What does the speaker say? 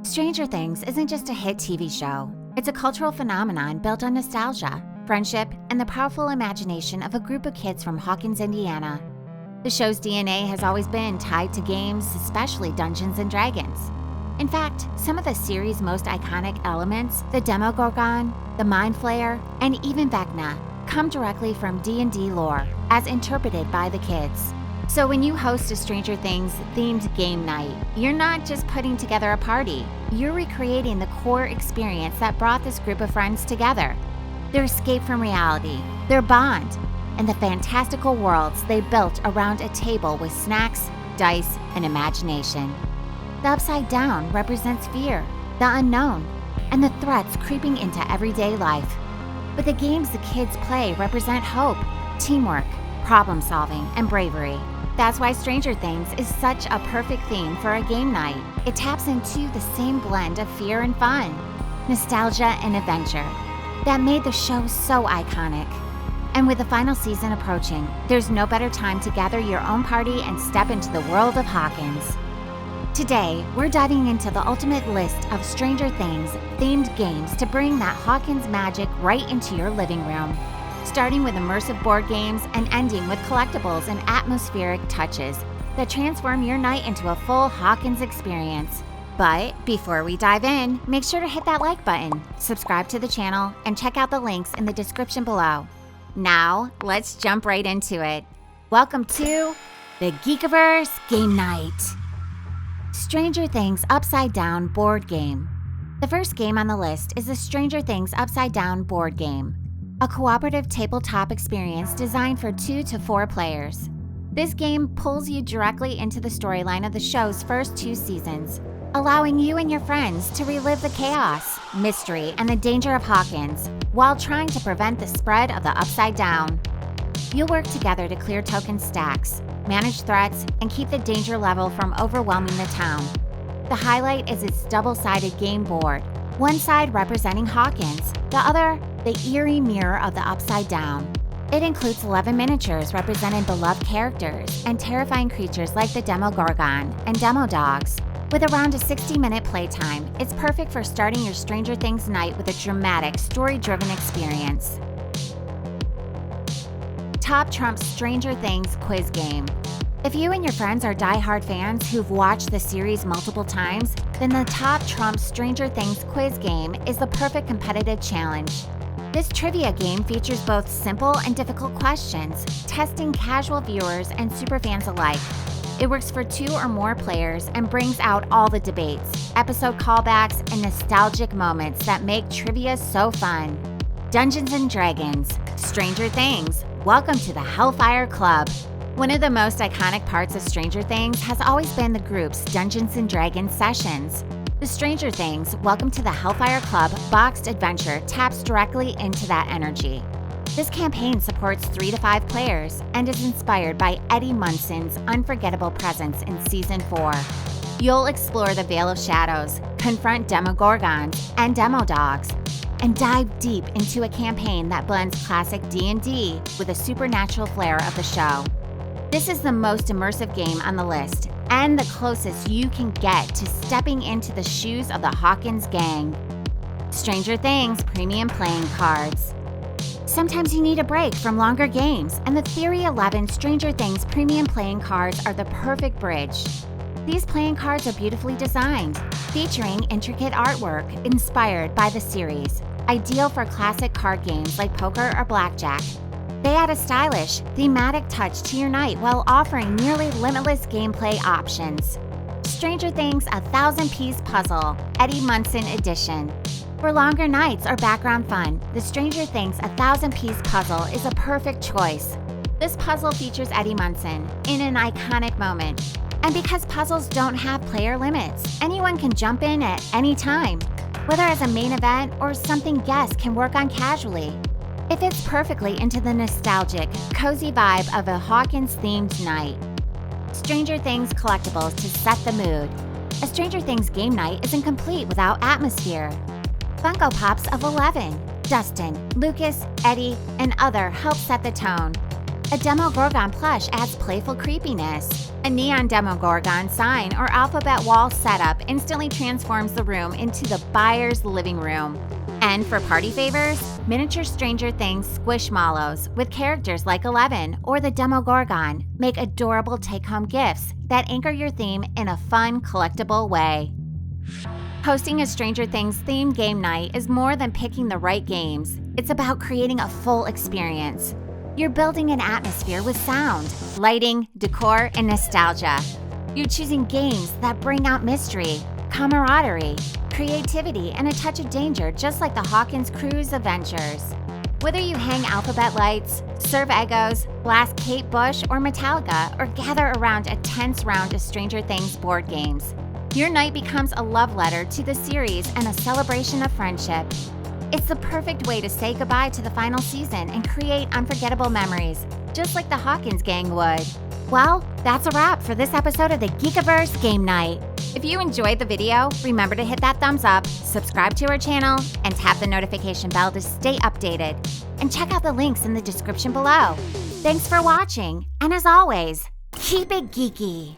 Stranger Things isn't just a hit TV show. It's a cultural phenomenon built on nostalgia, friendship, and the powerful imagination of a group of kids from Hawkins, Indiana. The show's DNA has always been tied to games, especially Dungeons & Dragons. In fact, some of the series' most iconic elements, the Demogorgon, the Mind Flayer, and even Vecna, come directly from D&D lore, as interpreted by the kids. So when you host a Stranger Things themed game night, you're not just putting together a party, you're recreating the core experience that brought this group of friends together. Their escape from reality, their bond, and the fantastical worlds they built around a table with snacks, dice, and imagination. The Upside Down represents fear, the unknown, and the threats creeping into everyday life. But the games the kids play represent hope, teamwork, problem solving, and bravery. That's why Stranger Things is such a perfect theme for a game night. It taps into the same blend of fear and fun, nostalgia and adventure that made the show so iconic. And with the final season approaching, there's no better time to gather your own party and step into the world of Hawkins. Today, we're diving into the ultimate list of Stranger Things themed games to bring that Hawkins magic right into your living room. Starting with immersive board games and ending with collectibles and atmospheric touches that transform your night into a full Hawkins experience. But before we dive in, make sure to hit that like button, subscribe to the channel, and check out the links in the description below. Now, let's jump right into it. Welcome to the Geekaverse Game Night. Stranger Things Upside Down board game. The first game on the list is the Stranger Things Upside Down board game, a cooperative tabletop experience designed for 2 to 4 players. This game pulls you directly into the storyline of the show's first 2 seasons, allowing you and your friends to relive the chaos, mystery, and the danger of Hawkins while trying to prevent the spread of the Upside Down. You'll work together to clear token stacks, manage threats, and keep the danger level from overwhelming the town. The highlight is its double-sided game board, one side representing Hawkins, the other the eerie mirror of the Upside Down. It includes 11 miniatures representing beloved characters and terrifying creatures like the Demogorgon and Demo Dogs. With around a 60-minute playtime, it's perfect for starting your Stranger Things night with a dramatic, story-driven experience. Top trumps Stranger Things quiz game. If you and your friends are die-hard fans who've watched the series multiple times, then the Top Trump Stranger Things quiz game is the perfect competitive challenge. This trivia game features both simple and difficult questions, testing casual viewers and superfans alike. It works for 2 or more players and brings out all the debates, episode callbacks, and nostalgic moments that make trivia so fun. Dungeons & Dragons, Stranger Things, welcome to the Hellfire Club. One of the most iconic parts of Stranger Things has always been the group's Dungeons & Dragons sessions. The Stranger Things Welcome to the Hellfire Club boxed adventure taps directly into that energy. This campaign supports 3 to 5 players and is inspired by Eddie Munson's unforgettable presence in Season 4. You'll explore the Veil of Shadows, confront Demogorgons and Demo Dogs, and dive deep into a campaign that blends classic D&D with the supernatural flair of the show. This is the most immersive game on the list, and the closest you can get to stepping into the shoes of the Hawkins gang. Stranger Things Premium Playing Cards. Sometimes you need a break from longer games, and the Theory 11 Stranger Things Premium Playing Cards are the perfect bridge. These playing cards are beautifully designed, featuring intricate artwork inspired by the series, ideal for classic card games like poker or blackjack. They add a stylish, thematic touch to your night while offering nearly limitless gameplay options. Stranger Things 1,000-Piece Puzzle, Eddie Munson Edition. For longer nights or background fun, the Stranger Things 1,000-Piece Puzzle is a perfect choice. This puzzle features Eddie Munson in an iconic moment. And because puzzles don't have player limits, anyone can jump in at any time, whether as a main event or something guests can work on casually. It fits perfectly into the nostalgic, cozy vibe of a Hawkins-themed night. Stranger Things collectibles to set the mood. A Stranger Things game night isn't complete without atmosphere. Funko Pops of 11. Dustin, Lucas, Eddie, and other help set the tone. A Demogorgon plush adds playful creepiness. A neon Demogorgon sign or alphabet wall setup instantly transforms the room into the buyer's living room. And for party favors, miniature Stranger Things squishmallows with characters like Eleven or the Demogorgon make adorable take-home gifts that anchor your theme in a fun, collectible way. Hosting a Stranger Things themed game night is more than picking the right games. It's about creating a full experience. You're building an atmosphere with sound, lighting, decor, and nostalgia. You're choosing games that bring out mystery, camaraderie, creativity, and a touch of danger, just like the Hawkins crew's adventures. Whether you hang alphabet lights, serve Eggos, blast Kate Bush or Metallica, or gather around a tense round of Stranger Things board games, your night becomes a love letter to the series and a celebration of friendship. It's the perfect way to say goodbye to the final season and create unforgettable memories, just like the Hawkins gang would. Well, that's a wrap for this episode of the Geekaverse Game Night. If you enjoyed the video, remember to hit that thumbs up, subscribe to our channel, and tap the notification bell to stay updated. And check out the links in the description below. Thanks for watching, and as always, keep it geeky.